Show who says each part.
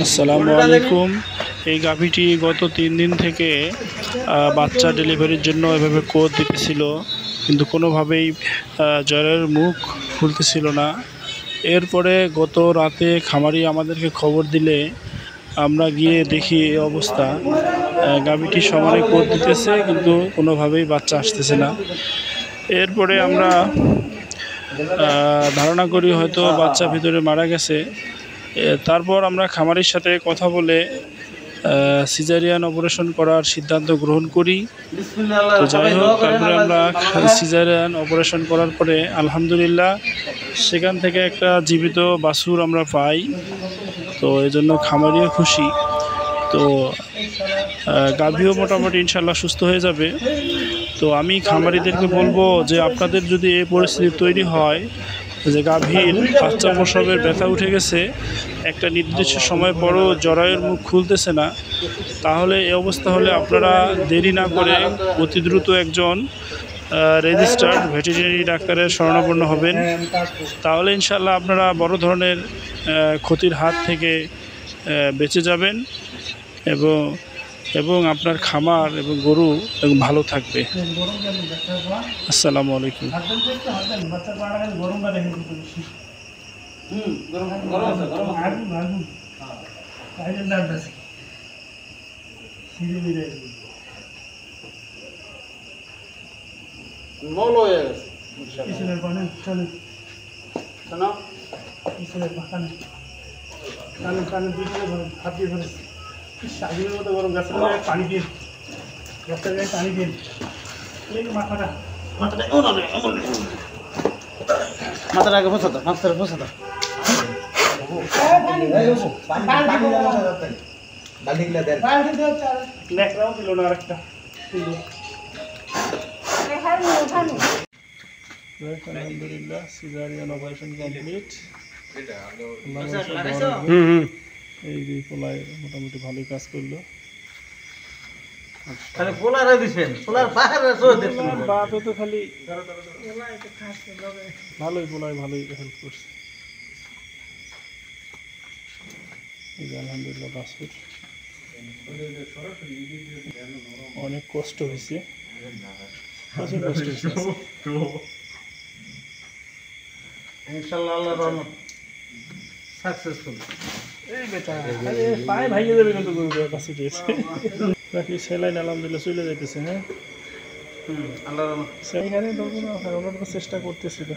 Speaker 1: আসসালামু আলাইকুম। এই গাভীটি গত 3 দিন থেকে বাচ্চা ডেলিভারির জন্য এভাবে কোদ দিতেছিল, কিন্তু কোনোভাবেই জ্বরের মুখ খুলতেছিল না। এরপরে গত রাতে খামারি আমাদেরকে খবর দিলে আমরা গিয়ে দেখি এই অবস্থা। গাভীটি সমানে কোদ দিতেছে, কিন্তু কোনোভাবেই বাচ্চা আসতেছে না। এরপরে আমরা ধারণা করি হয়তো বাচ্চা ভিতরে মারা গেছে। তারপর আমরা খামারির সাথে কথা বলে সিজারিয়ান অপারেশন করার সিদ্ধান্ত গ্রহণ করি। তো যাই হোক, তারপরে আমরা সিজারিয়ান অপারেশন করার পরে আলহামদুলিল্লাহ সেখান থেকে একটা জীবিত বাছুর আমরা পাই। তো এই জন্য খামারিও খুশি। তো গাভীও মোটামুটি ইনশাল্লাহ সুস্থ হয়ে যাবে। তো আমি খামারিদেরকে বলবো যে আপনাদের যদি এই পরিস্থিতি তৈরি হয় যে গাভীর বাচ্চা প্রসবের ব্যথা উঠে গেছে, একটা নির্দিষ্ট সময় পরও জরায়ুর মুখ খুলতেছে না, তাহলে এই অবস্থা হলে আপনারা দেরি না করে অতি দ্রুত একজন রেজিস্টার্ড ভেটেরিনারি ডাক্তারের শরণাপন্ন হবেন। তাহলে ইনশাল্লাহ আপনারা বড় ধরনের ক্ষতির হাত থেকে বেঁচে যাবেন এবং আপনার খামার এবং গরু ভালো থাকবে। আসসালামু আলাইকুম। শাড়ির মতো গরম গাছের পানি দিন, গাছের গায়ে পানি দিন।
Speaker 2: মাথাটাকে ফসাতো, মাথাটা ফসাতো।
Speaker 1: নেকড়াও দিল না আরেকটা। আলহামদুলিল্লাহ সিজারিয়ান অপারেশন কমপ্লিট। এই যে পোলায় মোটামুটি ভালোই কাজ করলো।
Speaker 2: খালি পোলারে দিবেন, পোলার পাহাড়ে চলে দিবেন।
Speaker 1: বাপে তো খালি ভালোই পোলায় ভালোই হেল্প করছে। এই যে আলহামদুলিল্লাহ বাছুর অনেক কষ্ট হয়েছে, প্রচুর কষ্ট হয়েছে।
Speaker 2: ইনশাআল্লাহ আল্লাহর রহমত সাকসেসফুল।
Speaker 1: এই বেটা আরে পায়ে ভাঙিয়ে দেবে কিন্তু বাছুর বাকি সেলাইন আলহামদুলিল্লাহ চলে যাইতেছে। হ্যাঁ,
Speaker 2: আল্লাহর রহমত।
Speaker 1: সেইখানে চেষ্টা করতেছিল।